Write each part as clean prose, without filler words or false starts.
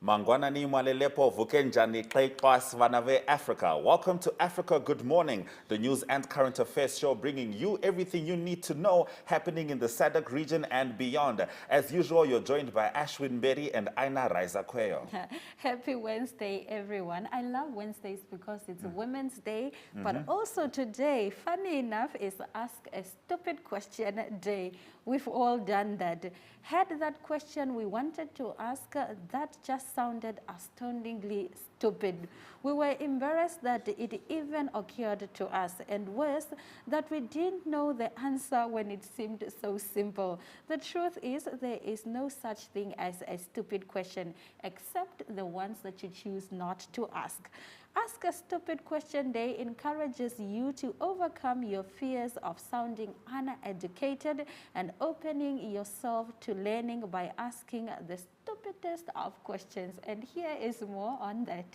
Mangwana ni mwalelepo vukenjani Kleikwas Vanave Africa. Welcome to Africa Good Morning, the news and current affairs show bringing you everything you need to know happening in the SADC region and beyond. As usual, you're joined by Ashwin Berry and Aina Raiza Kweyo. Happy Wednesday, everyone. I love Wednesdays because it's Women's Day, but also today, funny enough, is Ask a Stupid Question Day. We've all done that. Had that question we wanted to ask, that just sounded astoundingly stupid. We were embarrassed that it even occurred to us, and worse, that we didn't know the answer when it seemed so simple. The truth is, there is no such thing as a stupid question, except the ones that you choose not to ask. Ask a Stupid Question Day encourages you to overcome your fears of sounding uneducated and opening yourself to learning by asking the stupidest of questions. And here is more on that.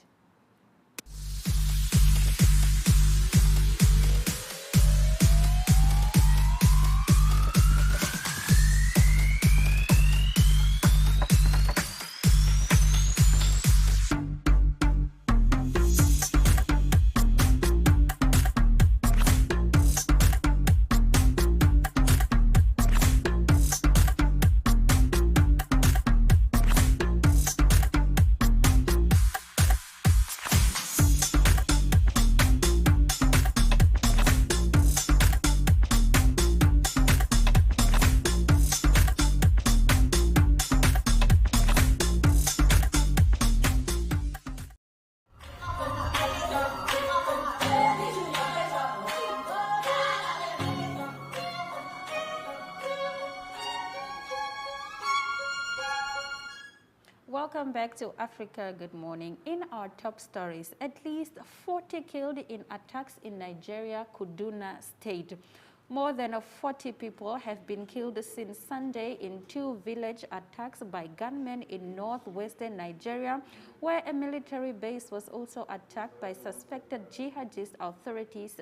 Welcome back to Africa Good Morning. In our top stories, at least 40 killed in attacks in Nigeria, Kaduna State. More than 40 people have been killed since Sunday in two village attacks by gunmen in northwestern Nigeria, where a military base was also attacked by suspected jihadists, authorities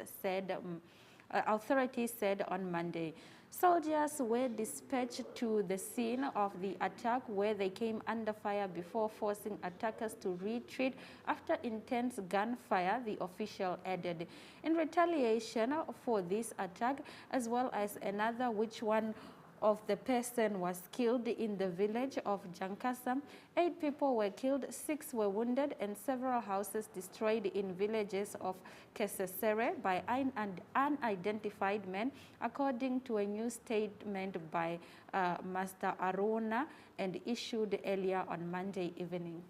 said on Monday. Soldiers were dispatched to the scene of the attack, where they came under fire before forcing attackers to retreat after intense gunfire, the official added. In retaliation for this attack, as well as another one of the person was killed in the village of Jankasa. 8 people were killed, 6 were wounded, and several houses destroyed in villages of Kesesere by unidentified men, according to a new statement by Master Arona and issued earlier on Monday evening.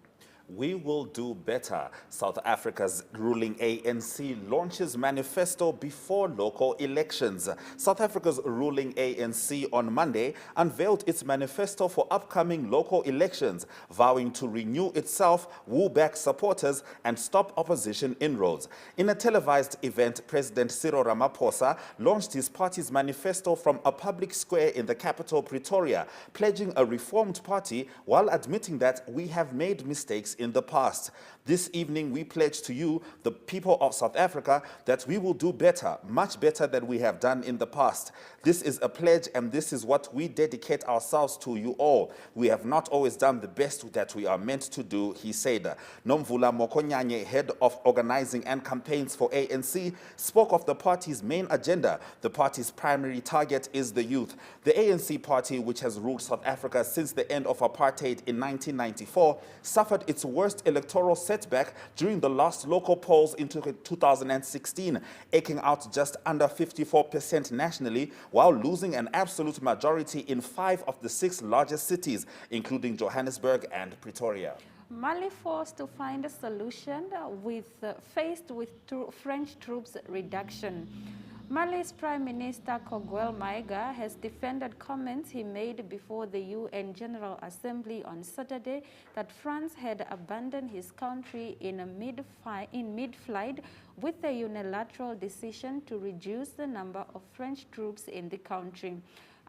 We will do better. South Africa's ruling ANC launches manifesto before local elections. South Africa's ruling ANC on Monday unveiled its manifesto for upcoming local elections, vowing to renew itself, woo back supporters, and stop opposition inroads. In a televised event, President Cyril Ramaphosa launched his party's manifesto from a public square in the capital, Pretoria, pledging a reformed party while admitting that we have made mistakes in the past. This evening, we pledge to you, the people of South Africa, that we will do better, much better than we have done in the past. This is a pledge, and this is what we dedicate ourselves to you all. We have not always done the best that we are meant to do, he said. Nomvula Mokonyane, head of organizing and campaigns for ANC, spoke of the party's main agenda. The party's primary target is the youth. The ANC party, which has ruled South Africa since the end of apartheid in 1994, suffered its worst electoral setback during the last local polls in 2016, eking out just under 54% nationally, while losing an absolute majority in 5 of the 6 largest cities, including Johannesburg and Pretoria. Mali forced to find a solution faced with French troops reduction. Mali's Prime Minister Koguel Maiga has defended comments he made before the UN General Assembly on Saturday that France had abandoned his country in mid-flight with a unilateral decision to reduce the number of French troops in the country.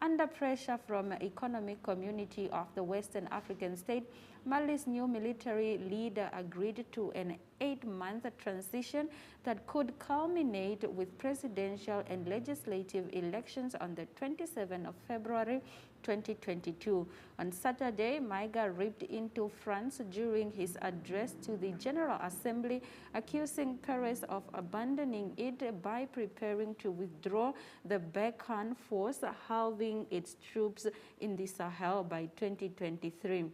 Under pressure from the economic community of the Western African state, Mali's new military leader agreed to an 8-month transition that could culminate with presidential and legislative elections on the 27th of February 2022. On Saturday, Maiga ripped into France during his address to the General Assembly, accusing Paris of abandoning it by preparing to withdraw the Barkhane force, halving its troops in the Sahel by 2023.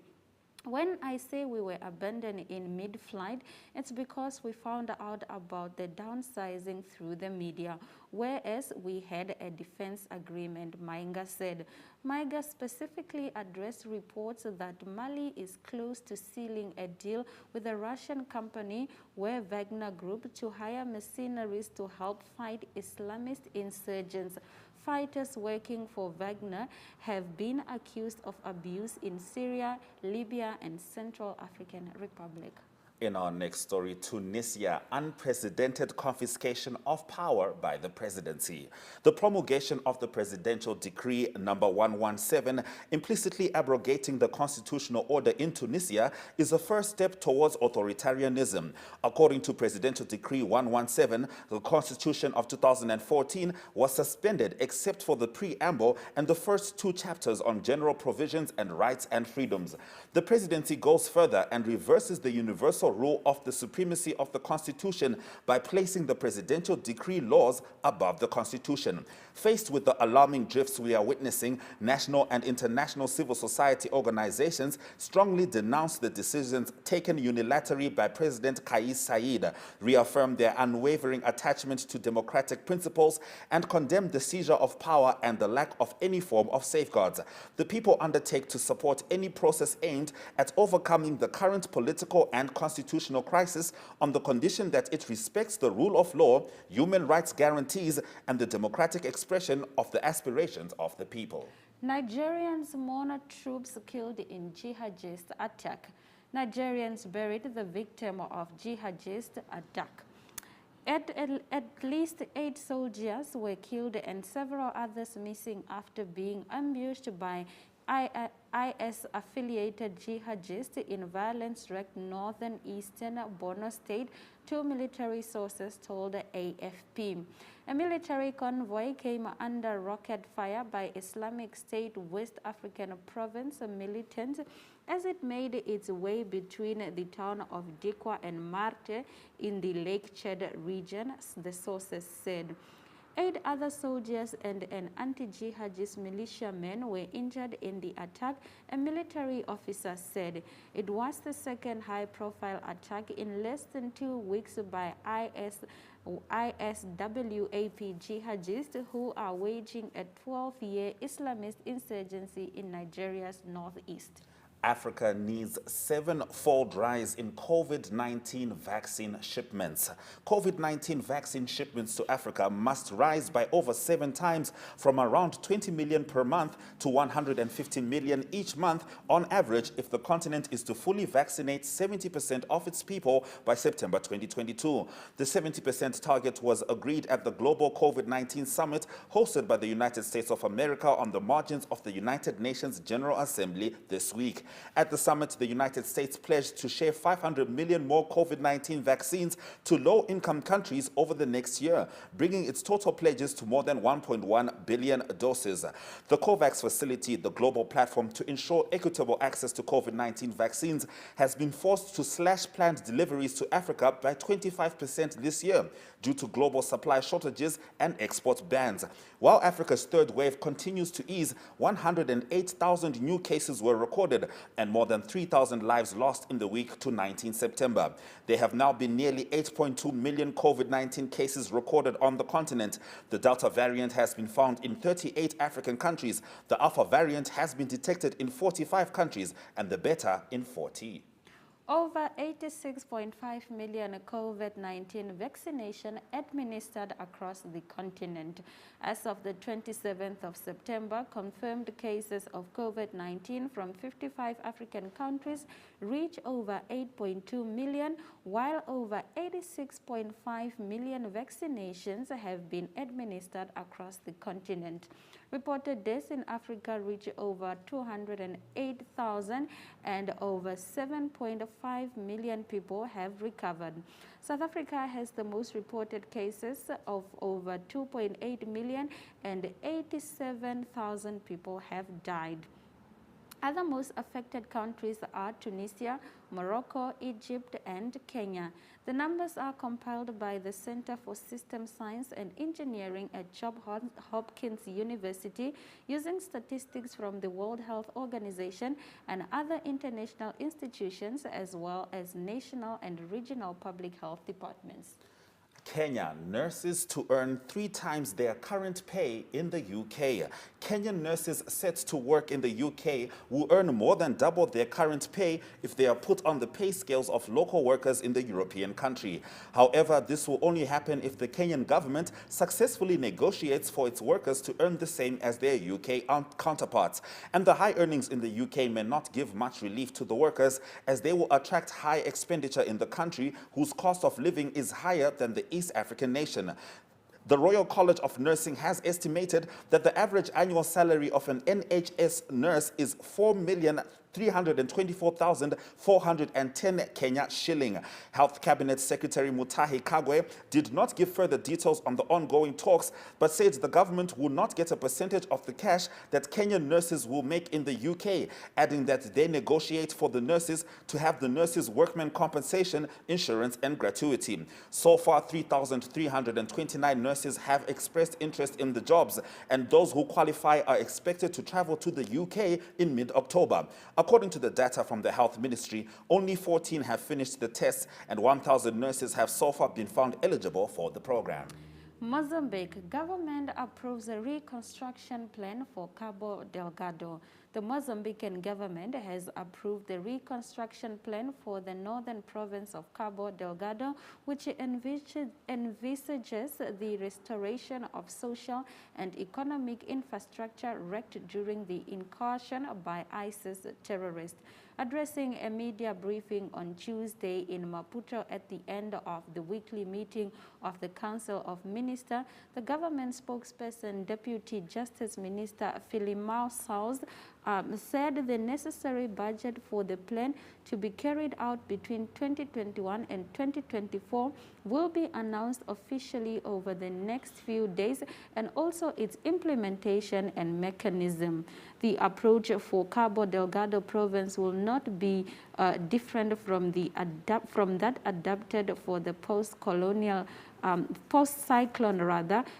When I say we were abandoned in mid-flight, it's because we found out about the downsizing through the media, whereas we had a defense agreement, Maiga said. Maiga specifically addressed reports that Mali is close to sealing a deal with a Russian company, Wagner Group, to hire mercenaries to help fight Islamist insurgents. Fighters working for Wagner have been accused of abuse in Syria, Libya, and Central African Republic. In our next story, Tunisia, unprecedented confiscation of power by the presidency. The promulgation of the presidential decree number 117, implicitly abrogating the constitutional order in Tunisia, is a first step towards authoritarianism. According to Presidential Decree 117, the Constitution of 2014 was suspended except for the preamble and the first 2 chapters on general provisions and rights and freedoms. The presidency goes further and reverses the universal rule of the supremacy of the Constitution by placing the presidential decree laws above the Constitution. Faced with the alarming drifts we are witnessing, national and international civil society organizations strongly denounce the decisions taken unilaterally by President Kais Saied, reaffirm their unwavering attachment to democratic principles, and condemn the seizure of power and the lack of any form of safeguards. The people undertake to support any process aimed at overcoming the current political and constitutional crisis on the condition that it respects the rule of law, human rights guarantees, and the democratic expression of the aspirations of the people. Nigerians mourn troops killed in jihadist attack. Nigerians buried the victim of jihadist attack. At least 8 soldiers were killed and several others missing after being ambushed by IS-affiliated jihadists in violence-wrecked northern eastern Borno State, 2 military sources told AFP. A military convoy came under rocket fire by Islamic State West African province militants as it made its way between the town of Dikwa and Marte in the Lake Chad region, the sources said. 8 other soldiers and an anti-jihadist militiaman were injured in the attack, a military officer said. It was the second high-profile attack in less than 2 weeks by ISWAP jihadists who are waging a 12-year Islamist insurgency in Nigeria's northeast. Africa needs 7-fold rise in COVID-19 vaccine shipments. COVID-19 vaccine shipments to Africa must rise by over 7 times, from around 20 million per month to 150 million each month on average, if the continent is to fully vaccinate 70% of its people by September 2022. The 70% target was agreed at the Global COVID-19 Summit hosted by the United States of America on the margins of the United Nations General Assembly this week. At the summit, the United States pledged to share 500 million more COVID-19 vaccines to low-income countries over the next year, bringing its total pledges to more than 1.1 billion doses. The COVAX facility, the global platform to ensure equitable access to COVID-19 vaccines, has been forced to slash planned deliveries to Africa by 25% this year due to global supply shortages and export bans. While Africa's third wave continues to ease, 108,000 new cases were recorded and more than 3,000 lives lost in the week to 19 September. There have now been nearly 8.2 million COVID-19 cases recorded on the continent. The Delta variant has been found in 38 African countries. The Alpha variant has been detected in 45 countries and the Beta in 40. Over 86.5 million COVID-19 vaccination administered across the continent. As of the 27th of September, confirmed cases of COVID-19 from 55 African countries reach over 8.2 million, while over 86.5 million vaccinations have been administered across the continent. Reported deaths in Africa reach over 208,000 and over 7.4 1.5 million people have recovered. South Africa has the most reported cases of over 2.8 million and 87,000 people have died. Other most affected countries are Tunisia, Morocco, Egypt, and Kenya. The numbers are compiled by the Center for System Science and Engineering at Johns Hopkins University using statistics from the World Health Organization and other international institutions as well as national and regional public health departments. Kenya nurses to earn 3 times their current pay in the UK. Kenyan nurses set to work in the UK will earn more than double their current pay if they are put on the pay scales of local workers in the European country. However, this will only happen if the Kenyan government successfully negotiates for its workers to earn the same as their UK counterparts. And the high earnings in the UK may not give much relief to the workers, as they will attract high expenditure in the country whose cost of living is higher than the East African nation. The Royal College of Nursing has estimated that the average annual salary of an NHS nurse is 4,324,410 Kenya shilling. Health Cabinet Secretary Mutahi Kagwe did not give further details on the ongoing talks, but said the government will not get a percentage of the cash that Kenyan nurses will make in the UK, adding that they negotiate for the nurses to have the nurses' workmen compensation, insurance and gratuity. So far, 3,329 nurses have expressed interest in the jobs, and those who qualify are expected to travel to the UK in mid-October. According to the data from the Health Ministry, only 14 have finished the tests and 1,000 nurses have so far been found eligible for the program. Mozambique government approves a reconstruction plan for Cabo Delgado. The Mozambican government has approved the reconstruction plan for the northern province of Cabo Delgado, which envisages the restoration of social and economic infrastructure wrecked during the incursion by ISIS terrorists. Addressing a media briefing on Tuesday in Maputo at the end of the weekly meeting of the Council of Ministers, the government spokesperson, Deputy Justice Minister Filimao Sauz, said the necessary budget for the plan to be carried out between 2021 and 2024 will be announced officially over the next few days, and also its implementation and mechanism. The approach for Cabo Delgado province will not be different from that adapted for the post-cyclone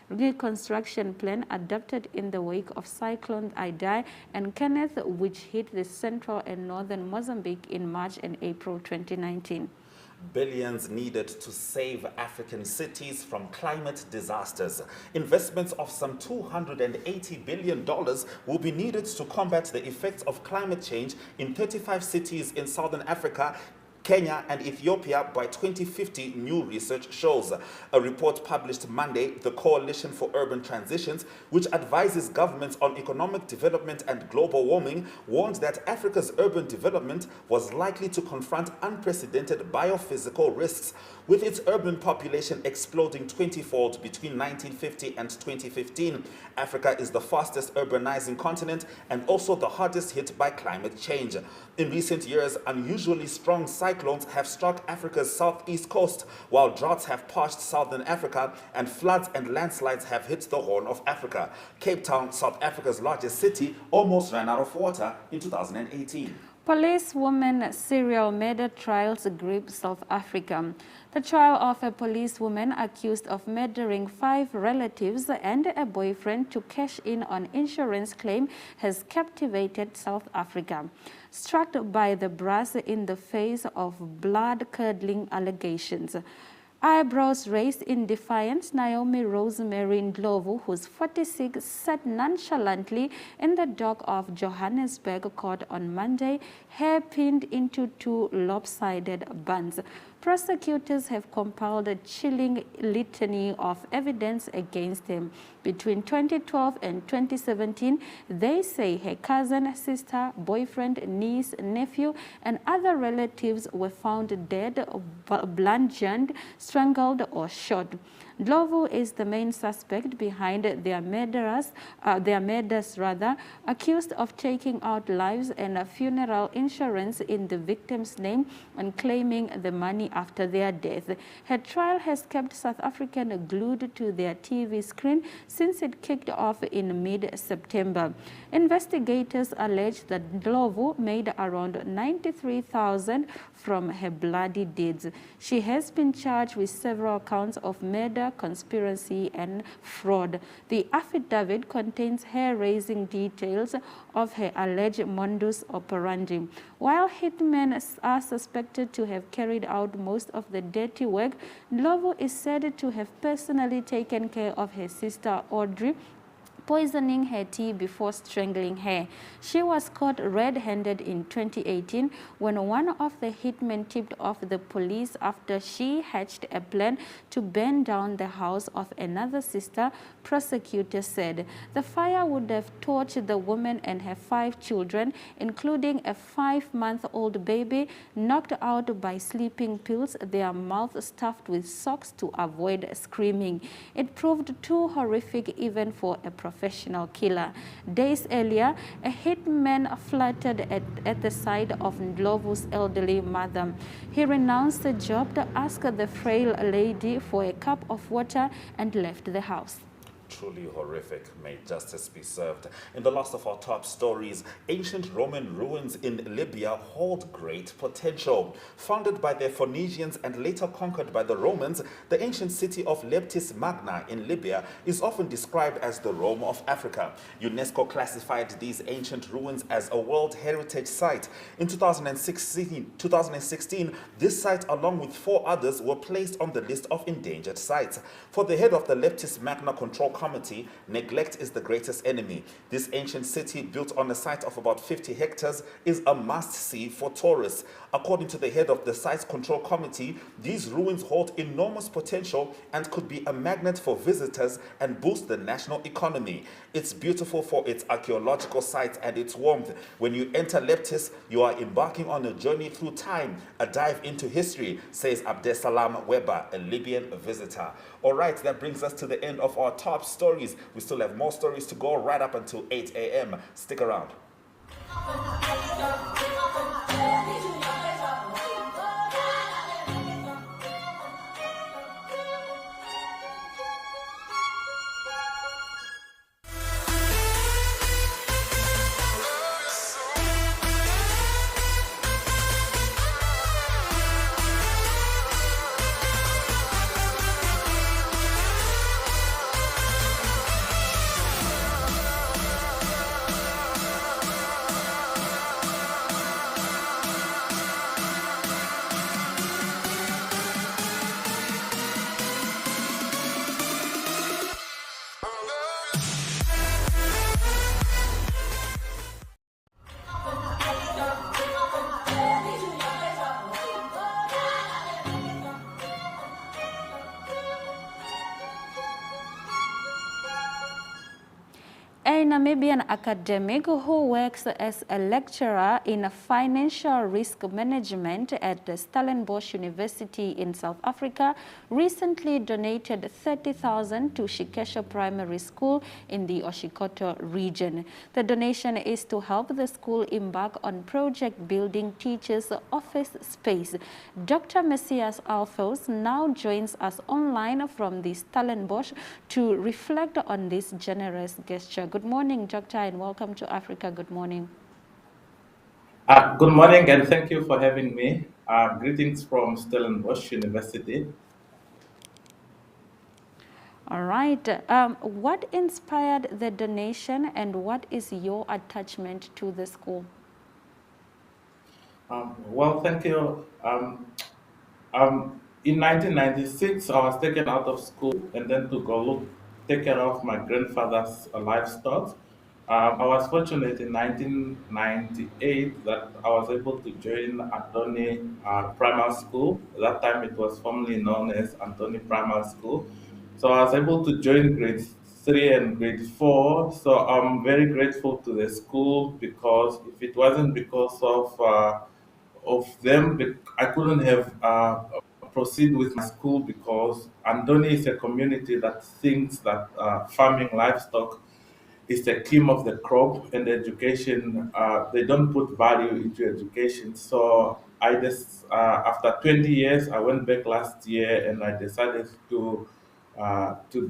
reconstruction plan adopted in the wake of Cyclone Idai and Kenneth, which hit the central and northern Mozambique in March and April 2019. Billions needed to save African cities from climate disasters. Investments of some $280 billion will be needed to combat the effects of climate change in 35 cities in southern Africa, Kenya and Ethiopia by 2050, new research shows. A report published Monday, the Coalition for Urban Transitions, which advises governments on economic development and global warming, warned that Africa's urban development was likely to confront unprecedented biophysical risks, with its urban population exploding 20-fold between 1950 and 2015. Africa is the fastest urbanizing continent and also the hardest hit by climate change. In recent years, unusually strong cyclones have struck Africa's southeast coast, while droughts have parched southern Africa and floods and landslides have hit the Horn of Africa. Cape Town, South Africa's largest city, almost ran out of water in 2018. Policewoman serial murder trials grip South Africa. The trial of a policewoman accused of murdering 5 relatives and a boyfriend to cash in on insurance claim has captivated South Africa. Struck by the brass in the face of blood-curdling allegations. Eyebrows raised in defiance, Naomi Rosemary Ndlovu, who's 46, sat nonchalantly in the dock of Johannesburg court on Monday, hair pinned into 2 lopsided buns. Prosecutors have compiled a chilling litany of evidence against him. Between 2012 and 2017, they say her cousin, sister, boyfriend, niece, nephew, and other relatives were found dead, bludgeoned, strangled, or shot. Ndlovu is the main suspect behind their murders, accused of taking out lives and a funeral insurance in the victim's name and claiming the money after their death. Her trial has kept South Africans glued to their TV screen since it kicked off in mid-September. Investigators allege that Ndlovu made around 93,000 from her bloody deeds. She has been charged with several counts of murder, conspiracy, and fraud. The affidavit contains hair-raising details of her alleged modus operandi. While hitmen are suspected to have carried out most of the dirty work, Ndlovu is said to have personally taken care of her sister Audrey, poisoning her tea before strangling her. She was caught red-handed in 2018 when one of the hitmen tipped off the police after she hatched a plan to burn down the house of another sister, prosecutors said. The fire would have tortured the woman and her 5 children, including a 5-month-old baby, knocked out by sleeping pills, their mouths stuffed with socks to avoid screaming. It proved too horrific even for a professional killer. Days earlier, a hitman flirted at the side of Ndlovu's elderly mother. He renounced the job to ask the frail lady for a cup of water and left the house. Truly horrific. May justice be served. In the last of our top stories, ancient Roman ruins in Libya hold great potential. Founded by the Phoenicians and later conquered by the Romans, the ancient city of Leptis Magna in Libya is often described as the Rome of Africa. UNESCO classified these ancient ruins as a World Heritage Site. In 2016, this site, along with 4 others, were placed on the list of endangered sites. For the head of the Leptis Magna Control Committee, neglect is the greatest enemy. This ancient city, built on a site of about 50 hectares, is a must-see for tourists. According to the head of the Site Control Committee, these ruins hold enormous potential and could be a magnet for visitors and boost the national economy. It's beautiful for its archaeological sites and its warmth. When you enter Leptis, you are embarking on a journey through time, a dive into history, says Abdesalam Weber, a Libyan visitor. All right, that brings us to the end of our top stories. We still have more stories to go right up until 8 a.m. Stick around. A Namibian academic who works as a lecturer in financial risk management at the Stellenbosch University in South Africa recently donated 30,000 to Shikesha Primary School in the Oshikoto region. The donation is to help the school embark on project building teachers' office space. Dr. Messias Alphos now joins us online from the Stellenbosch to reflect on this generous gesture. Good morning, Doctor, and welcome to Africa. Good morning. Good morning, and thank you for having me. Greetings from Stellenbosch University. All right. What inspired the donation, and what is your attachment to the school? Well, thank you. In 1996, I was taken out of school and then to take care of my grandfather's livestock. I was fortunate in 1998 that I was able to join Antony Primary School. At that time, it was formerly known as Antony Primary School. So I was able to join grade 3 and grade 4. So I'm very grateful to the school because if it wasn't because of them, I couldn't have proceed with my school because Andoni is a community that thinks that farming livestock is the cream of the crop, and education, they don't put value into education. So I just, after 20 years, I went back last year and I decided to do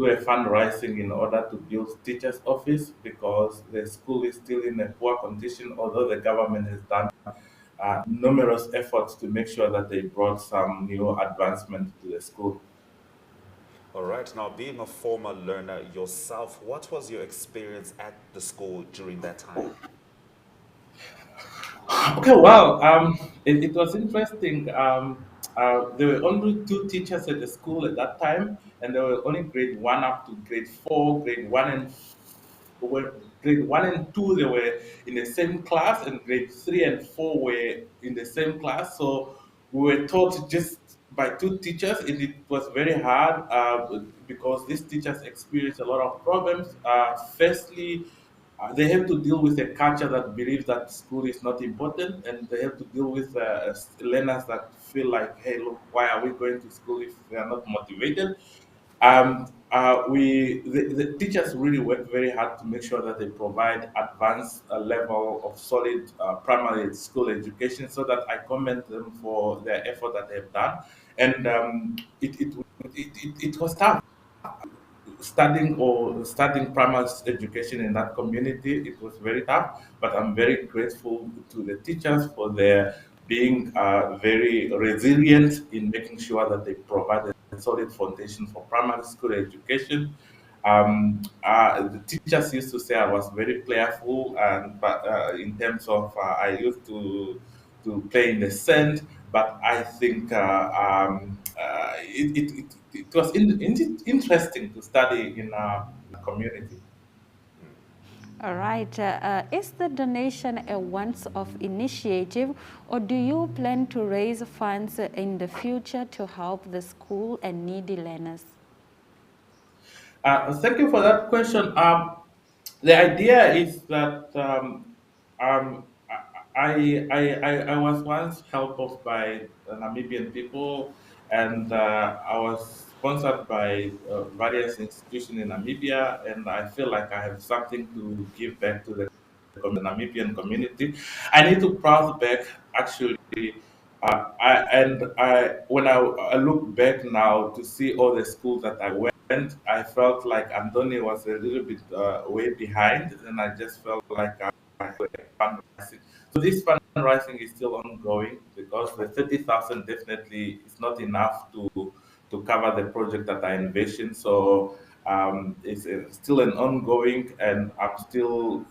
a fundraising in order to build teachers office because the school is still in a poor condition, although the government has done numerous efforts to make sure that they brought some new advancement to the school. All right, now being a former learner yourself, what was your experience at the school during that time? Okay, well, it was interesting. There were only two teachers at the school at that time, and there were only grade one up to grade four. Grade one and two they were in the same class, and grade three and four were in the same class. So we were taught just by two teachers, and it was very hard because these teachers experienced a lot of problems. Firstly, they have to deal with a culture that believes that school is not important, and they have to deal with learners that feel like, hey, look, why are we going to school if we are not motivated? The teachers really work very hard to make sure that they provide advanced level of solid primary school education. So that I commend them for their effort that they've done, and it was tough starting primary education in that community. It was very tough, but I'm very grateful to the teachers for their being very resilient in making sure that they provide a solid foundation for primary school education. The teachers used to say I was very playful, and but in terms of I used to play in the sand. But I think it was interesting to study in a community. All right. Is the donation a once-off initiative, or do you plan to raise funds in the future to help the school and needy learners? Thank you for that question. The idea is that um, I was once helped off by Namibian people, and I was sponsored by various institutions in Namibia, and I feel like I have something to give back to the Namibian community. I need to proud back actually. When I look back now to see all the schools that I went, I felt like Andoni was a little bit way behind, and I just felt like I had fundraising. So this fundraising is still ongoing because the 30,000 definitely is not enough to cover the project that I envisioned. So it's still an ongoing, and I'm still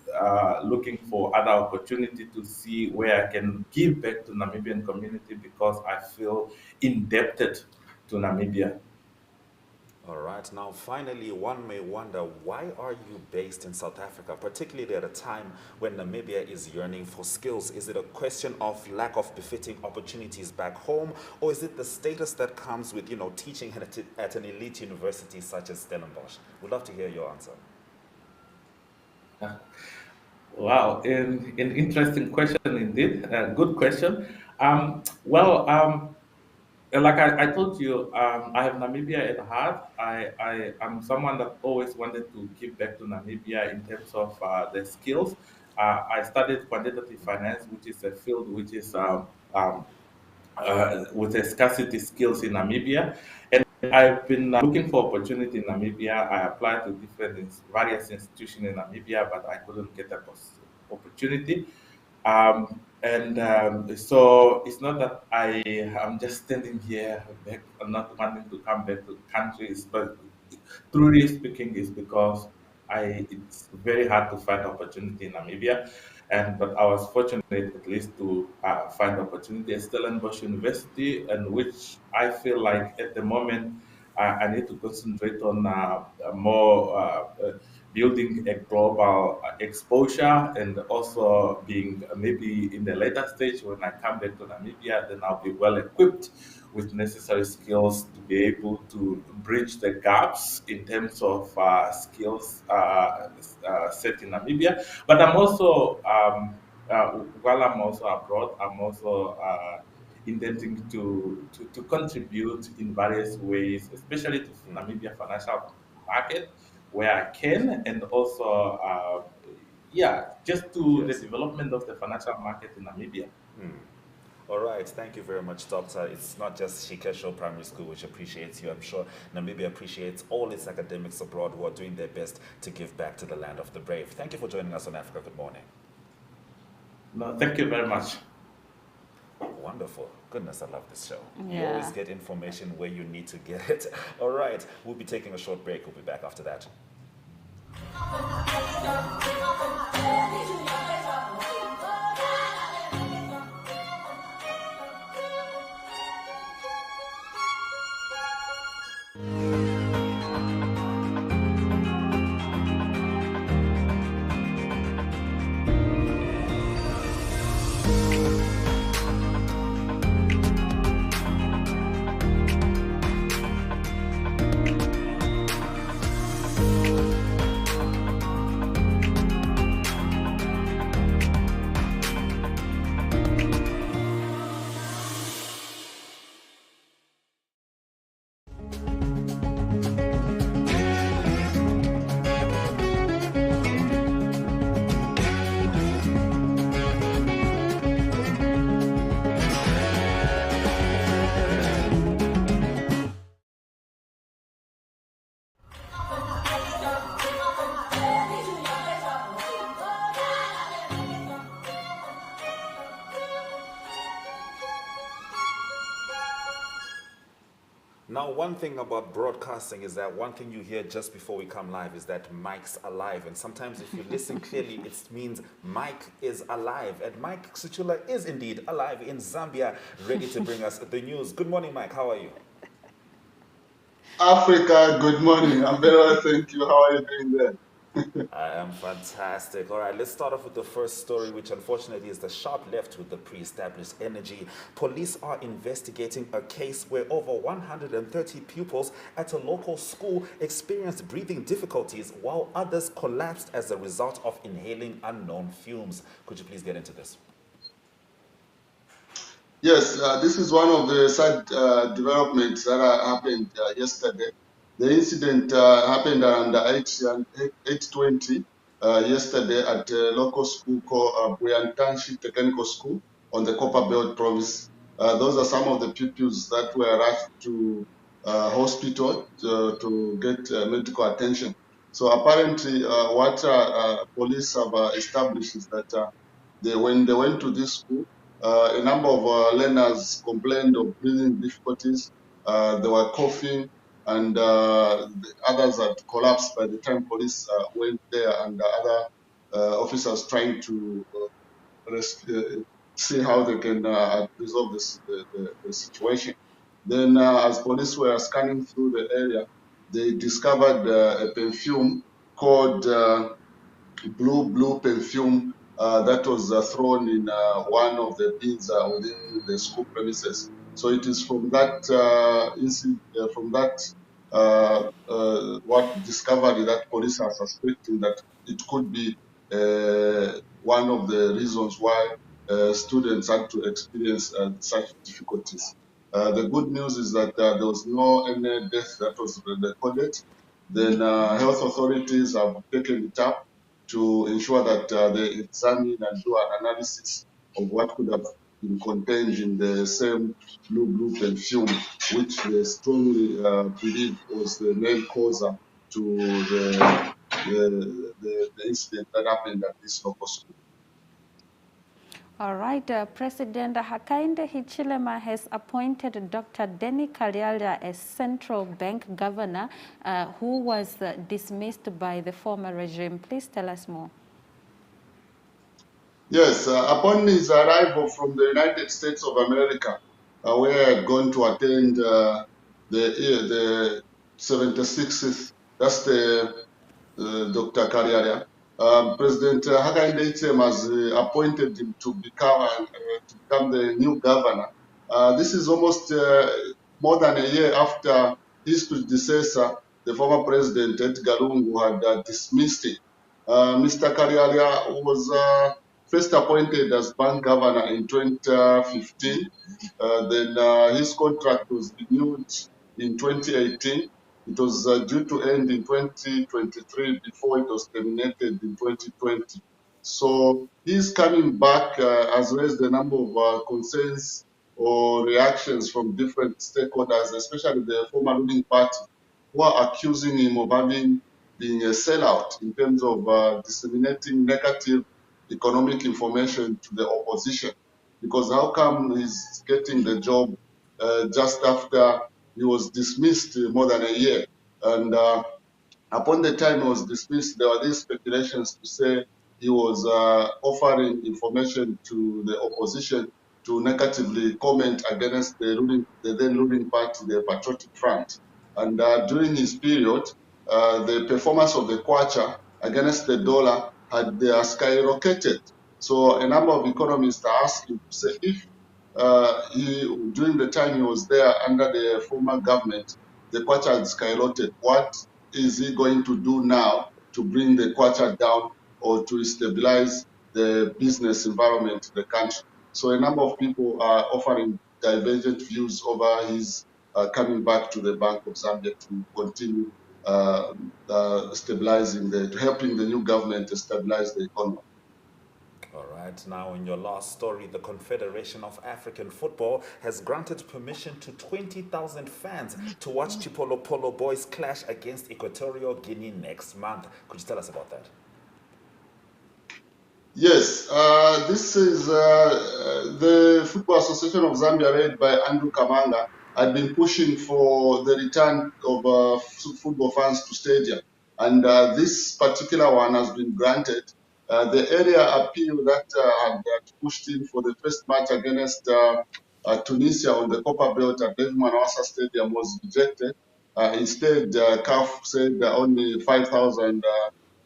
looking for other opportunity to see where I can give back to Namibian community because I feel indebted to Namibia. All right, now finally, one may wonder, why are you based in South Africa, particularly at a time when Namibia is yearning for skills? Is it a question of lack of befitting opportunities back home, or is it the status that comes with, teaching at an elite university such as Stellenbosch? We'd love to hear your answer. Wow, an interesting question indeed. Good question. Well, like I told you, I have Namibia at heart. I am someone that always wanted to give back to Namibia in terms of the skills. I studied quantitative finance, which is a field which is with a scarcity skills in Namibia. And I've been looking for opportunity in Namibia. I applied to various institutions in Namibia, but I couldn't get a opportunity. And so it's not that I am just standing here back, not wanting to come back to countries, but truly speaking, is because it's very hard to find opportunity in Namibia, and but I was fortunate at least to find opportunity at Stellenbosch University, and which I feel like at the moment I need to concentrate on more building a global exposure, and also being maybe in the later stage when I come back to Namibia, then I'll be well equipped with necessary skills to be able to bridge the gaps in terms of skills set in Namibia. But I'm also, while I'm also abroad, I'm also intending to contribute in various ways, especially to Namibia financial market where I can, and also, yeah, just to the Yes. development of the financial market in Namibia. All right, thank you very much, Doctor. It's not just Shikesho Primary School which appreciates you. I'm sure Namibia appreciates all its academics abroad who are doing their best to give back to the land of the brave. Thank you for joining us on Africa. Good morning. No, thank you very much. Wonderful. Goodness, I love this show. You Yeah. always get information where you need to get it. All right, we'll be taking a short break. We'll be back after that. Now, one thing about broadcasting is that one thing you hear just before we come live is that Mike's alive. And sometimes if you listen clearly, it means Mike is alive. And Mike Suchula is indeed alive in Zambia, ready to bring us the news. Good morning, Mike. How are you? Africa, good morning. I'm very well, thank you. How are you doing there? I am fantastic. All right, let's start off with the first story, which unfortunately is the sharp left with the pre-established energy. Police are investigating a case where over 130 pupils at a local school experienced breathing difficulties while others collapsed as a result of inhaling unknown fumes. Could you please get into this? Yes, this is one of the sad developments that happened yesterday. The incident happened around 8:20 yesterday at a local school called Buyantanshi Technical School on the Copperbelt province. Those are some of the pupils that were rushed to hospital to get medical attention. So apparently, what police have established is that when they went to this school, a number of learners complained of breathing difficulties. They were coughing, and the others had collapsed by the time police went there, and the other officers trying to see how they can resolve the situation. Then, as police were scanning through the area, they discovered a perfume called blue perfume that was thrown in one of the bins within the school premises. So it is from that what discovery that police are suspecting that it could be one of the reasons why students had to experience such difficulties. The good news is that there was no any death that was recorded. Then health authorities have taken it up to ensure that they examine and do an analysis of what could have been contained in the same blue perfume, which they strongly believe was the main causer to the incident that happened at this local school. All right, President Hakainde Hichilema has appointed Dr. Denny Kaliala as central bank governor, who was dismissed by the former regime. Please tell us more. Yes, upon his arrival from the United States of America, where I had gone to attend the 76th, that's the Dr. Kariara. President Hakainde Hichilema has appointed him to become the new governor. This is almost more than a year after his predecessor, the former president Edgar Lungu, had dismissed him. Mr. Kariara was first appointed as bank governor in 2015. Then his contract was renewed in 2018. It was due to end in 2023 before it was terminated in 2020. So he's coming back, as raised a number of concerns or reactions from different stakeholders, especially the former ruling party, who are accusing him of having been a sellout in terms of disseminating negative economic information to the opposition. Because how come he's getting the job just after he was dismissed more than a year? And upon the time he was dismissed, there were these speculations to say he was offering information to the opposition to negatively comment against the then ruling party, the Patriotic Front. And during his period, the performance of the kwacha against the dollar had skyrocketed. So a number of economists are asking to say if during the time he was there under the former government, the kwacha had skyrocketed, what is he going to do now to bring the kwacha down or to stabilize the business environment in the country? So a number of people are offering divergent views over his coming back to the Bank of Zambia to continue helping the new government to stabilize the economy. All right, now in your last story, the Confederation of African Football has granted permission to 20,000 fans to watch Chipolo Polo Boys clash against Equatorial Guinea next month. Could you tell us about that? Yes, this is the Football Association of Zambia, led by Andrew Kamanga, had been pushing for the return of football fans to stadium. And this particular one has been granted. The area appeal that had pushed in for the first match against Tunisia on the Copper Belt at David Manawasa Stadium was rejected. Instead, CAF said only 5,000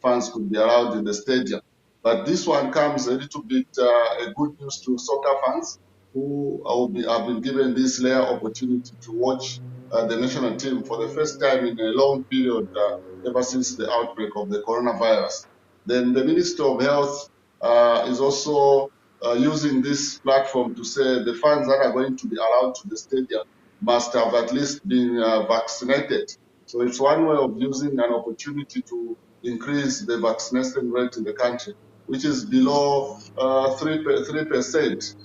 fans could be allowed in the stadium. But this one comes a little bit a good news to soccer fans who have been given this rare opportunity to watch the national team for the first time in a long period ever since the outbreak of the coronavirus. Then the Minister of Health is also using this platform to say the fans that are going to be allowed to the stadium must have at least been vaccinated. So it's one way of using an opportunity to increase the vaccination rate in the country, which is below 3%,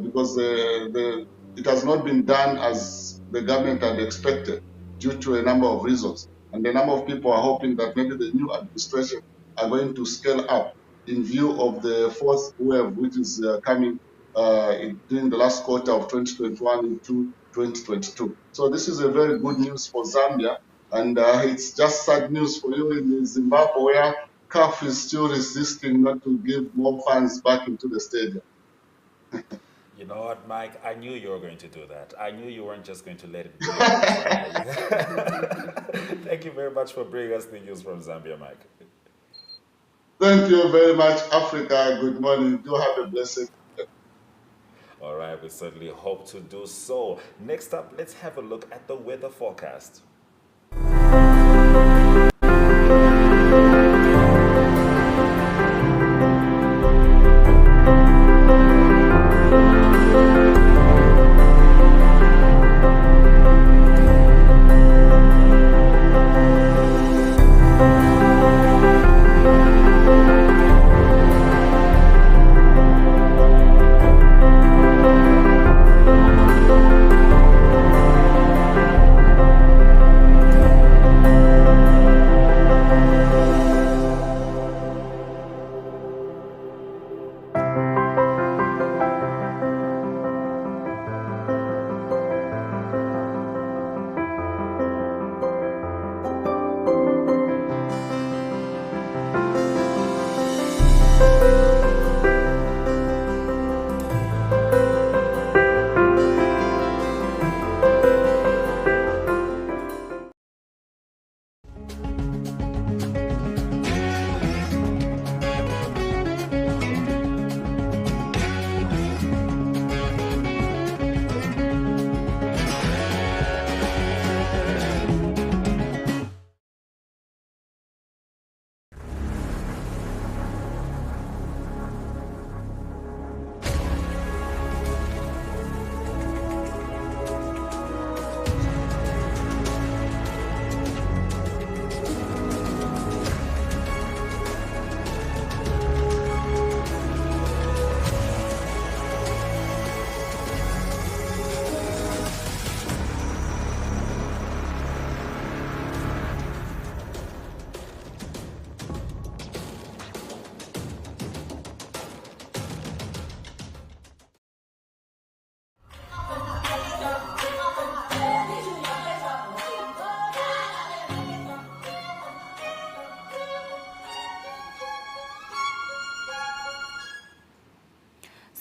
because it has not been done as the government had expected due to a number of reasons. And a number of people are hoping that maybe the new administration are going to scale up in view of the fourth wave, which is coming during the last quarter of 2021 into 2022. So this is a very good news for Zambia, and it's just sad news for you in Zimbabwe, where CAF is still resisting not to give more funds back into the stadium. You know what, Mike? I knew you were going to do that. I knew you weren't just going to let it be. Thank you very much for bringing us the news from Zambia, Mike. Thank you very much, Africa. Good morning. Do have a blessed day. All right, we certainly hope to do so. Next up, let's have a look at the weather forecast.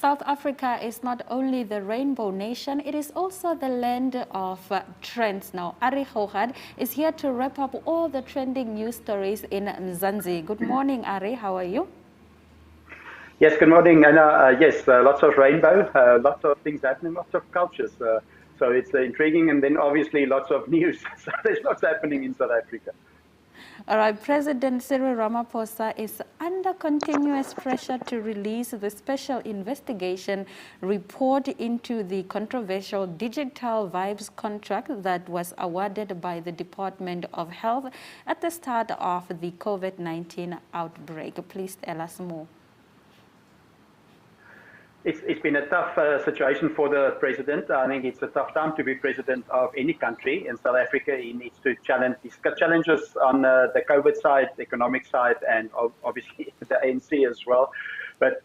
South Africa is not only the rainbow nation, it is also the land of trends. Now, Ari Houghad is here to wrap up all the trending news stories in Mzansi. Good morning, Ari. How are you? Yes, good morning, Anna. Yes, lots of rainbow, lots of things happening, lots of cultures. So it's intriguing, and then obviously lots of news. So there's lots happening in South Africa. All right, President Cyril Ramaphosa is under continuous pressure to release the special investigation report into the controversial Digital Vibes contract that was awarded by the Department of Health at the start of the COVID-19 outbreak. Please tell us more. It's been a tough situation for the president. I think it's a tough time to be president of any country. In South Africa, he needs to challenge. He's got challenges on the COVID side, the economic side, and obviously the ANC as well. But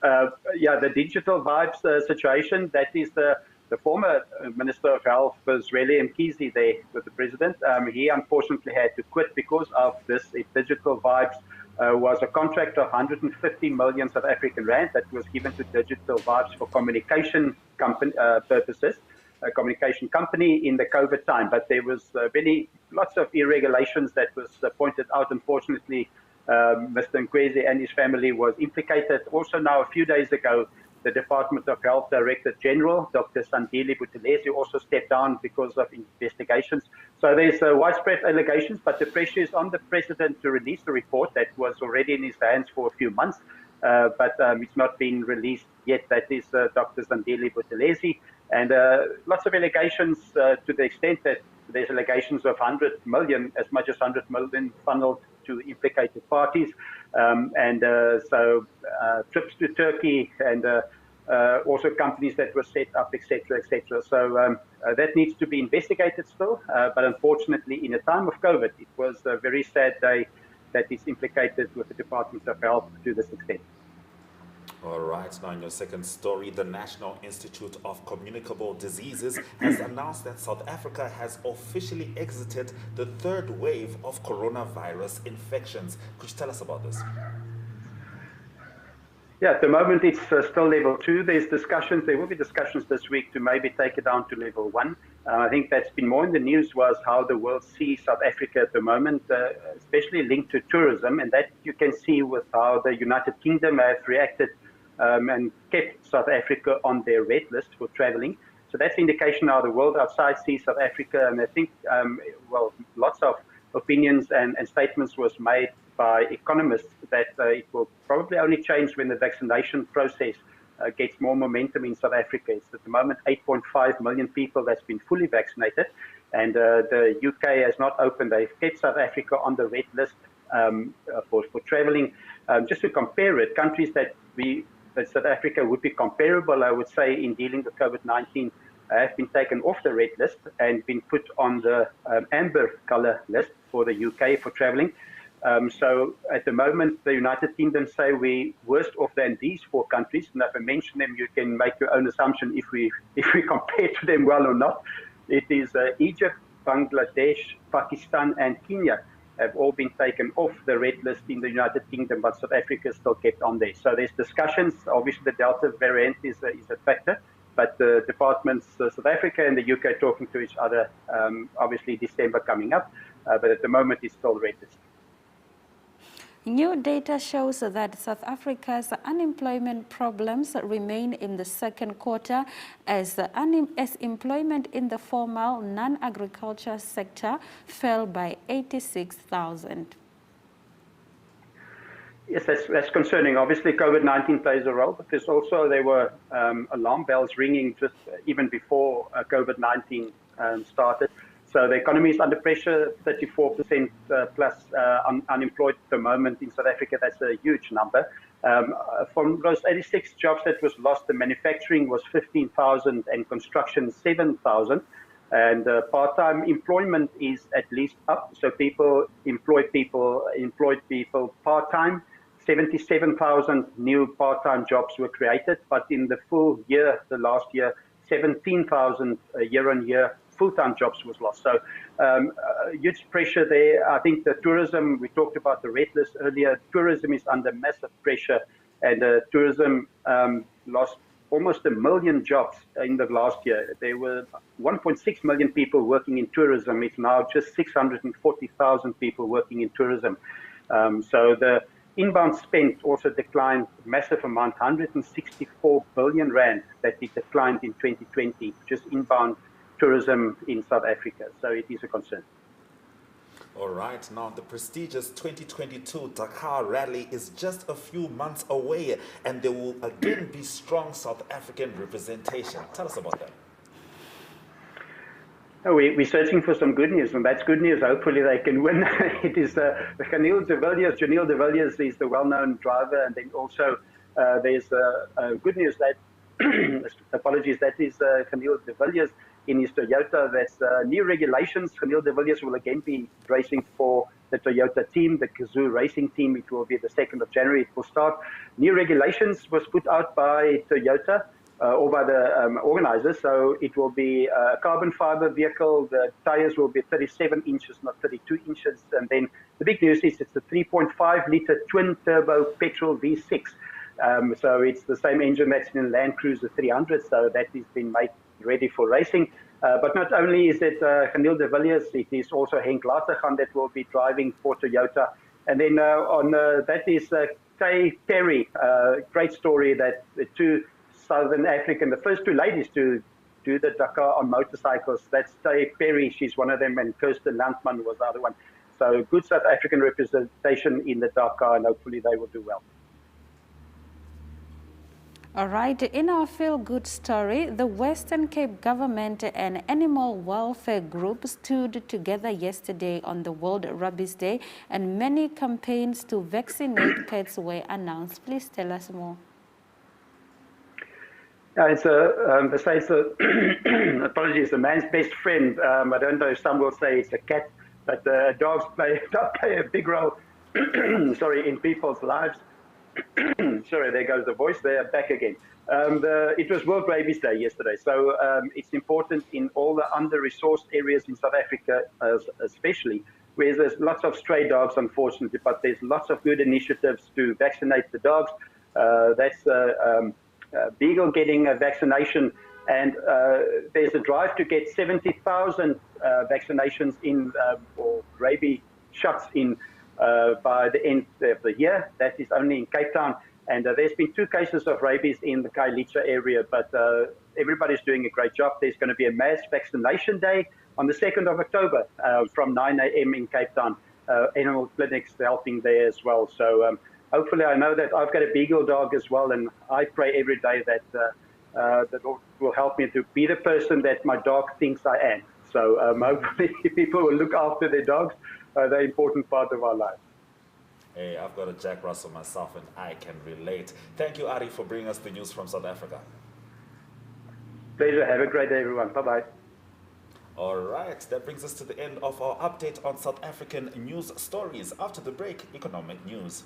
yeah, the digital vibes situation, that is the former Minister of Health was really Mkhize there with the president. He unfortunately had to quit because of this. Digital vibes was a contract of 150 million South African rand that was given to Digital Vibes for communication purposes, a communication company in the COVID time. But there was lots of irregulations that was pointed out. Unfortunately, Mr. Mkhize and his family was implicated. Also now, a few days ago, the Department of Health Director General, Dr. Sandile Buthelezi, also stepped down because of investigations. So there's widespread allegations, but the pressure is on the president to release the report that was already in his hands for a few months, but it's not been released yet. That is Dr. Sandile Buthelezi. And lots of allegations to the extent that there's allegations of 100 million, as much as 100 million funneled to implicated parties. So trips to Turkey and also companies that were set up, etc., etc. So that needs to be investigated still. But unfortunately, in a time of COVID, it was a very sad day that is implicated with the Department of Health to this extent. All right, now in your second story, the National Institute of Communicable Diseases has announced that South Africa has officially exited the third wave of coronavirus infections. Could you tell us about this? Yeah, at the moment it's still level 2. There will be discussions this week to maybe take it down to level 1. I think that's been more in the news was how the world sees South Africa at the moment, especially linked to tourism, and that you can see with how the United Kingdom have reacted and kept South Africa on their red list for traveling. So that's an indication how the world outside sees South Africa. And I think, lots of opinions and statements was made by economists that it will probably only change when the vaccination process gets more momentum in South Africa. It's at the moment 8.5 million people that's been fully vaccinated. And the UK has not opened. They've kept South Africa on the red list for traveling. Just to compare it, countries that South Africa would be comparable, I would say, in dealing with COVID-19 have been taken off the red list and been put on the amber color list for the UK for traveling. So at the moment, the United Kingdom say we're worse off than these 4 countries. And if I mention them, you can make your own assumption if we compare to them well or not. It is Egypt, Bangladesh, Pakistan, and Kenya have all been taken off the red list in the United Kingdom, but South Africa is still kept on there. So there's discussions. Obviously, the Delta variant is a factor, but the departments, South Africa and the UK, talking to each other. Obviously, December coming up, but at the moment, it's still red list. New data shows that South Africa's unemployment problems remain in the second quarter as employment in the formal non-agriculture sector fell by 86,000. Yes, that's concerning. Obviously, COVID-19 plays a role, but there were alarm bells ringing just even before COVID-19 started. So the economy is under pressure, 34% plus unemployed at the moment in South Africa. That's a huge number. From those 86 jobs that was lost, the manufacturing was 15,000 and construction 7,000. And part-time employment is at least up. So employed people part-time. 77,000 new part-time jobs were created, but in the full year, the last year, 17,000 year-on-year full-time jobs was lost. So huge pressure there. I think the tourism, we talked about the red list earlier, tourism is under massive pressure, and tourism lost almost 1 million jobs in the last year. There were 1.6 million people working in tourism. It's now just 640,000 people working in tourism. So the inbound spend also declined a massive amount, 164 billion rand that it declined in 2020, just inbound tourism in South Africa. So it is a concern. All right, now the prestigious 2022 Dakar Rally is just a few months away, and there will again be strong South African representation. Tell us about that. We're searching for some good news, and that's good news. Hopefully they can win. It is Janelle de Villiers is the well-known driver, and then also there's good news that, apologies, that is Janelle de Villiers in his Toyota. That's new regulations. Janelle de Villiers will again be racing for the Toyota team, the Kazoo Racing team. It will be the 2nd of January. It will start. New regulations was put out by Toyota. Or by the organizers, so it will be a carbon fiber vehicle. The tires will be 37 inches, not 32 inches. And then the big news is it's a 3.5 liter twin turbo petrol V6. So it's the same engine that's in Land Cruiser 300. So that has been made ready for racing. But not only is it Janelle de Villiers, it is also Henk Latergan that will be driving for Toyota. And then that is Kay Perry. Great story that the two Southern African, the first two ladies to do the Dakar on motorcycles. That's Tay Perry, she's one of them, and Kirsten Landman was the other one. So good South African representation in the Dakar, and hopefully they will do well. All right, in our feel-good story, the Western Cape government and animal welfare groups stood together yesterday on the World Rabies Day, and many campaigns to vaccinate pets were announced. Please tell us more. It's they say it's apologies, a man's best friend. I don't know if some will say it's a cat, but dogs play a big role, sorry, in people's lives. Sorry, there goes the voice. They're back again. It was World Rabies Day yesterday, so it's important in all the under-resourced areas in South Africa, especially, where there's lots of stray dogs, unfortunately, but there's lots of good initiatives to vaccinate the dogs. That's Beagle getting a vaccination, and there's a drive to get 70,000 vaccinations in, or rabies shots in by the end of the year. That is only in Cape Town, and there's been 2 cases of rabies in the Khayelitsha area, but everybody's doing a great job. There's going to be a mass vaccination day on the 2nd of October from 9 a.m. in Cape Town. Animal clinics helping there as well. So hopefully, I know that I've got a beagle dog as well, and I pray every day that that will help me to be the person that my dog thinks I am. So hopefully people will look after their dogs. They're an important part of our life. Hey, I've got a Jack Russell myself, and I can relate. Thank you, Ari, for bringing us the news from South Africa. Pleasure. Have a great day, everyone. Bye-bye. All right, that brings us to the end of our update on South African news stories. After the break, economic news.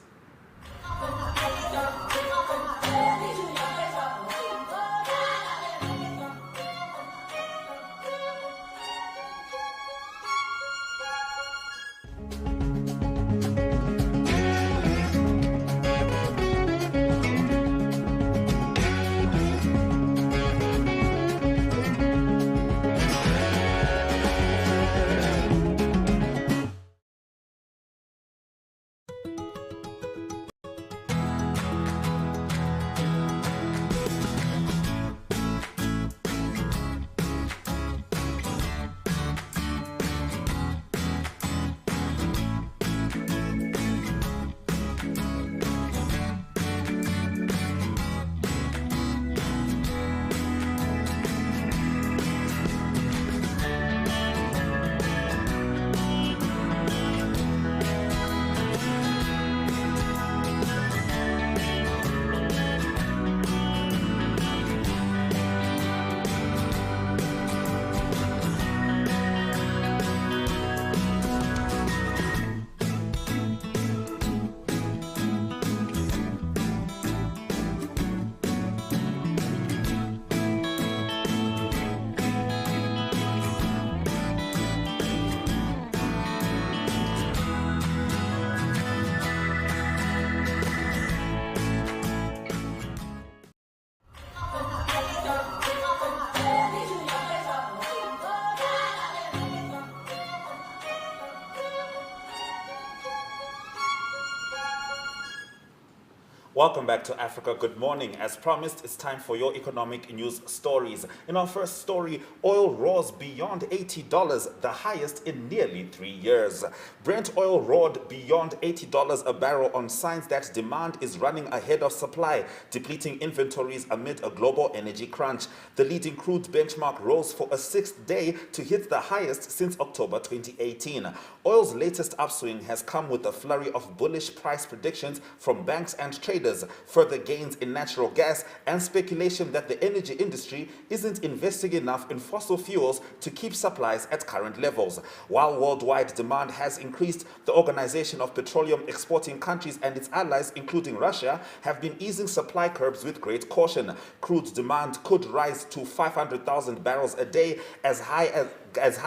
Welcome back to Africa Good Morning. As promised, it's time for your economic news stories. In our first story, oil roars beyond $80, the highest in nearly 3 years. Brent oil roared beyond $80 a barrel on signs that demand is running ahead of supply, depleting inventories amid a global energy crunch. The leading crude benchmark rose for a sixth day to hit the highest since October 2018. Oil's latest upswing has come with a flurry of bullish price predictions from banks and traders, further gains in natural gas, and speculation that the energy industry isn't investing enough in fossil fuels to keep supplies at current levels. While worldwide demand has increased, the Organization of Petroleum Exporting Countries and its allies, including Russia, have been easing supply curbs with great caution. Crude demand could rise to 500,000 barrels a day as high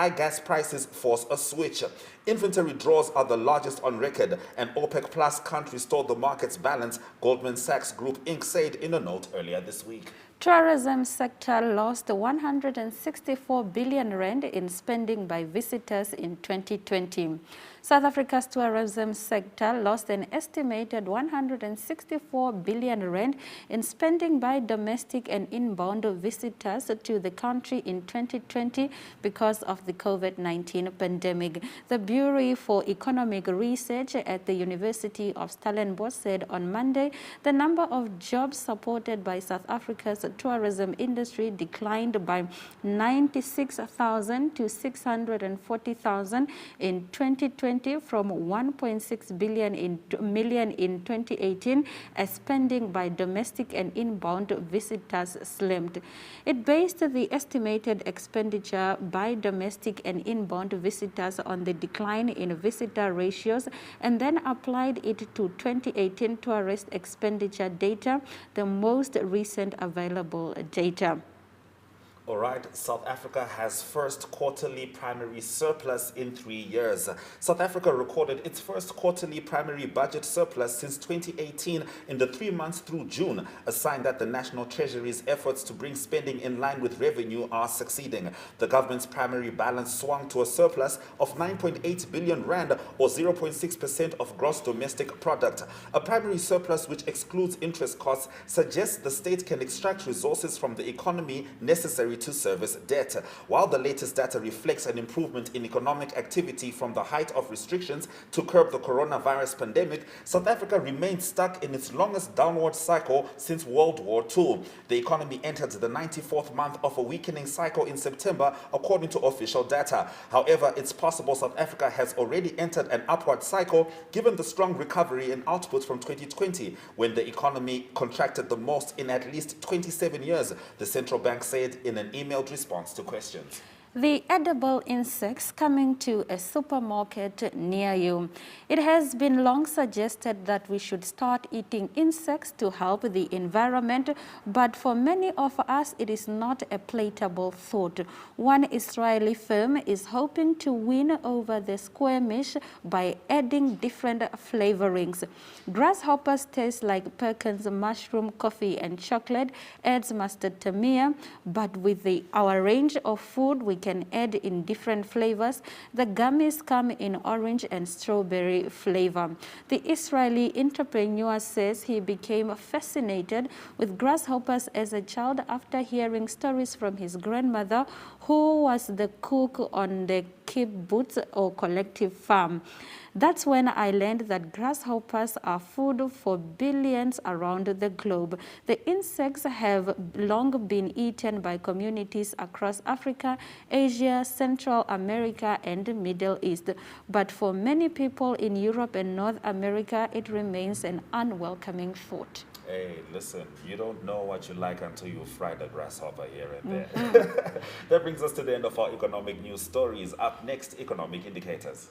gas prices force a switch. Inventory draws are the largest on record, and OPEC Plus can't restore the market's balance, Goldman Sachs Group Inc. said in a note earlier this week. Tourism sector lost 164 billion rand in spending by visitors in 2020. South Africa's tourism sector lost an estimated 164 billion rand in spending by domestic and inbound visitors to the country in 2020 because of the COVID-19 pandemic. The Bureau for Economic Research at the University of Stellenbosch said on Monday the number of jobs supported by South Africa's tourism industry declined by 96,000 to 640,000 in 2020 from 1.6 million in 2018 as spending by domestic and inbound visitors slimmed. It based the estimated expenditure by domestic and inbound visitors on the decline in visitor ratios and then applied it to 2018 tourist expenditure data, the most recent available data. All right, South Africa has first quarterly primary surplus in 3 years. South Africa recorded its first quarterly primary budget surplus since 2018 in the 3 months through June, a sign that the National Treasury's efforts to bring spending in line with revenue are succeeding. The government's primary balance swung to a surplus of 9.8 billion rand or 0.6% of gross domestic product. A primary surplus which excludes interest costs suggests the state can extract resources from the economy necessary to service debt. While the latest data reflects an improvement in economic activity from the height of restrictions to curb the coronavirus pandemic, South Africa remains stuck in its longest downward cycle since World War II. The economy entered the 94th month of a weakening cycle in September, according to official data. However, it's possible South Africa has already entered an upward cycle given the strong recovery in output from 2020, when the economy contracted the most in at least 27 years, the central bank said in an emailed response to questions. The edible insects coming to a supermarket near you. It has been long suggested that we should start eating insects to help the environment, but for many of us, it is not a palatable thought. One Israeli firm is hoping to win over the squirmish by adding different flavorings. Grasshoppers taste like Perkins mushroom, coffee, and chocolate, adds Master Tamir, but with our range of food, we can add in different flavors. The gummies come in orange and strawberry flavor. The Israeli entrepreneur says he became fascinated with grasshoppers as a child after hearing stories from his grandmother, who was the cook on the kibbutz or collective farm. That's when I learned that grasshoppers are food for billions around the globe. The insects have long been eaten by communities across Africa, Asia, Central America, and the Middle East. But for many people in Europe and North America, it remains an unwelcoming thought. Hey, listen, you don't know what you like until you fry the grasshopper here and there. That brings us to the end of our economic news stories. Up next, economic indicators.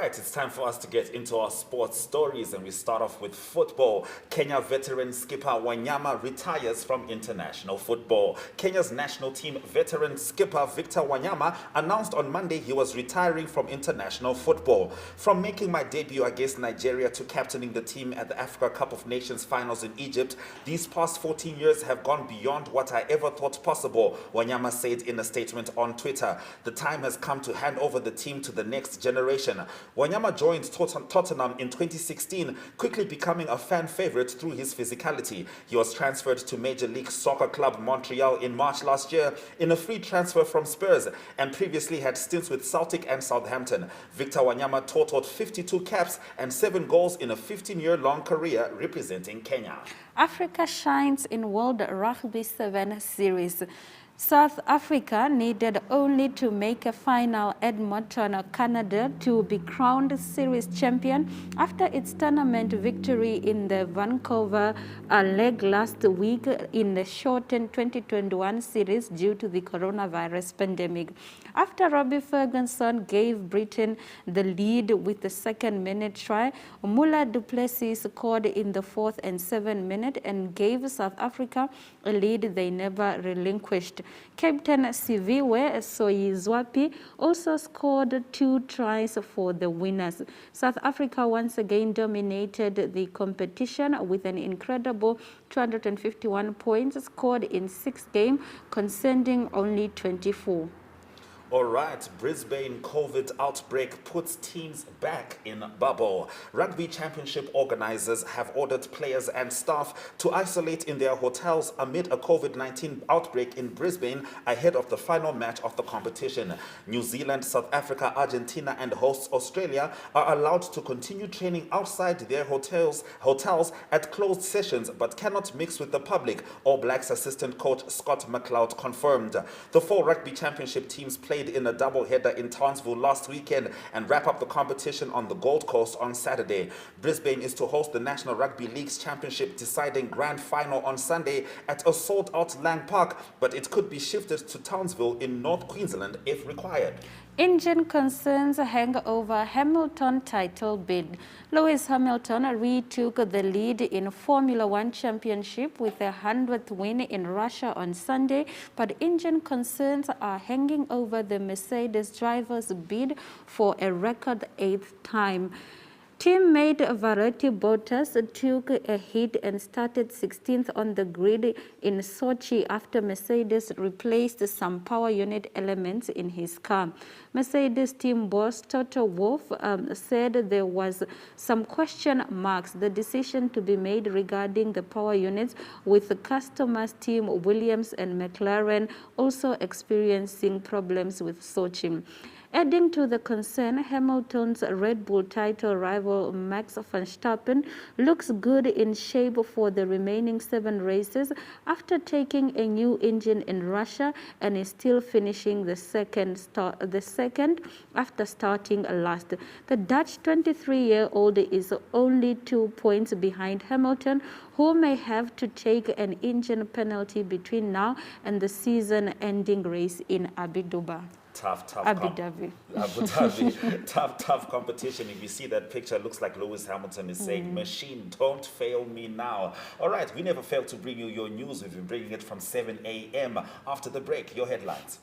right, it's time for us to get into our sports stories, and we start off with football. Kenya veteran skipper Wanyama retires from international football. Kenya's national team veteran skipper Victor Wanyama announced on Monday he was retiring from international football. From making my debut against Nigeria to captaining the team at the Africa Cup of Nations finals in Egypt, these past 14 years have gone beyond what I ever thought possible, Wanyama said in a statement on Twitter. The time has come to hand over the team to the next generation. Wanyama joined Tottenham in 2016, quickly becoming a fan favorite through his physicality. He was transferred to Major League Soccer club Montreal in March last year in a free transfer from Spurs, and previously had stints with Celtic and Southampton. Victor Wanyama totaled 52 caps and 7 goals in a 15-year-long career representing Kenya. Africa shines in World Rugby 7 series. South Africa needed only to make a final Edmonton, Canada to be crowned series champion after its tournament victory in the Vancouver leg last week in the shortened 2021 series due to the coronavirus pandemic. After Robbie Ferguson gave Britain the lead with the second-minute try, Mula du Plessis scored in the 4th and 7th minute and gave South Africa a lead they never relinquished. Captain Siviwe Soyizwapi also scored 2 tries for the winners. South Africa once again dominated the competition with an incredible 251 points scored in 6 games, conceding only 24. All right, Brisbane COVID outbreak puts teams back in bubble. Rugby Championship organizers have ordered players and staff to isolate in their hotels amid a COVID-19 outbreak in Brisbane ahead of the final match of the competition. New Zealand, South Africa, Argentina and hosts Australia are allowed to continue training outside their hotels at closed sessions but cannot mix with the public, All Blacks assistant coach Scott McLeod confirmed. The 4 Rugby Championship teams played in a doubleheader in Townsville last weekend and wrap up the competition on the Gold Coast on Saturday. Brisbane is to host the National Rugby League's championship deciding grand final on Sunday at a sold-out Lang Park, but it could be shifted to Townsville in North Queensland if required. Engine concerns hang over Hamilton title bid. Lewis Hamilton retook the lead in Formula One championship with a 100th win in Russia on Sunday, but engine concerns are hanging over the Mercedes driver's bid for a record 8th time. Teammate Valtteri Bottas took a hit and started 16th on the grid in Sochi after Mercedes replaced some power unit elements in his car. Mercedes team boss Toto Wolff said there was some question marks the decision to be made regarding the power units, with the customers team Williams and McLaren also experiencing problems with Sochi. Adding to the concern, Hamilton's Red Bull title rival Max Verstappen looks good in shape for the remaining 7 races after taking a new engine in Russia and is still finishing the second after starting last. The Dutch 23-year-old is only 2 points behind Hamilton, who may have to take an engine penalty between now and the season-ending race in Abu Dhabi. Tough Abu Dhabi. Abu Dhabi. tough competition. If you see that picture, it looks like Lewis Hamilton is saying, "Machine, don't fail me now." All right, we never fail to bring you your news. We've been bringing it from 7 a.m. After the break, your headlines.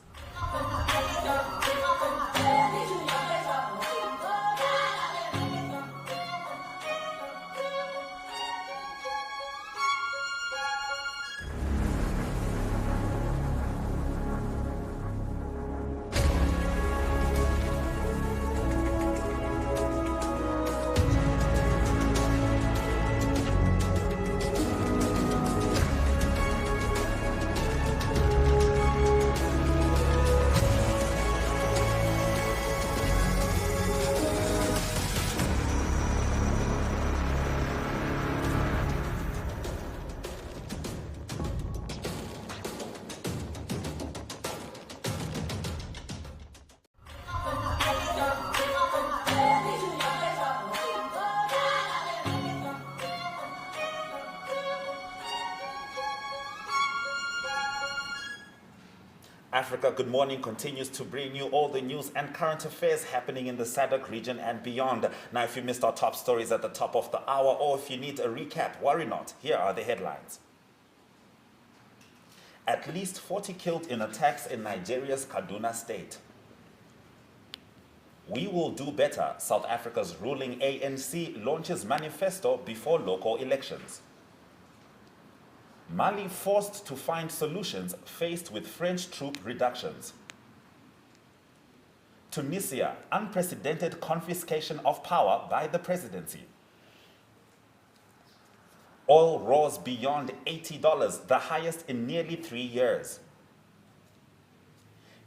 Africa Good Morning continues to bring you all the news and current affairs happening in the SADC region and beyond. Now, if you missed our top stories at the top of the hour, or if you need a recap, worry not. Here are the headlines. At least 40 killed in attacks in Nigeria's Kaduna state. We will do better. South Africa's ruling ANC launches manifesto before local elections. Mali forced to find solutions faced with French troop reductions. Tunisia, unprecedented confiscation of power by the presidency. Oil rose beyond $80, the highest in nearly 3 years.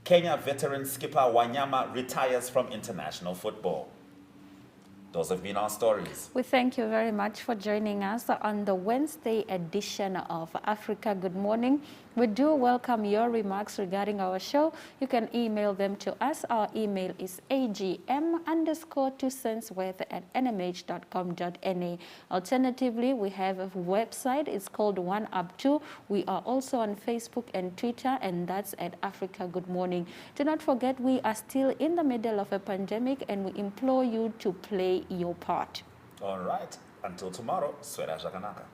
Kenya veteran skipper Wanyama retires from international football. Those have been our stories. We thank you very much for joining us on the Wednesday edition of Africa Good Morning. We do welcome your remarks regarding our show. You can email them to us. Our email is agm_2centsworth@nmh.com.na. Alternatively, we have a website. It's called OneUp2. We are also on Facebook and Twitter, and that's at Africa Good Morning. Do not forget, we are still in the middle of a pandemic, and we implore you to play your part. All right. Until tomorrow, Swera Jaganaka.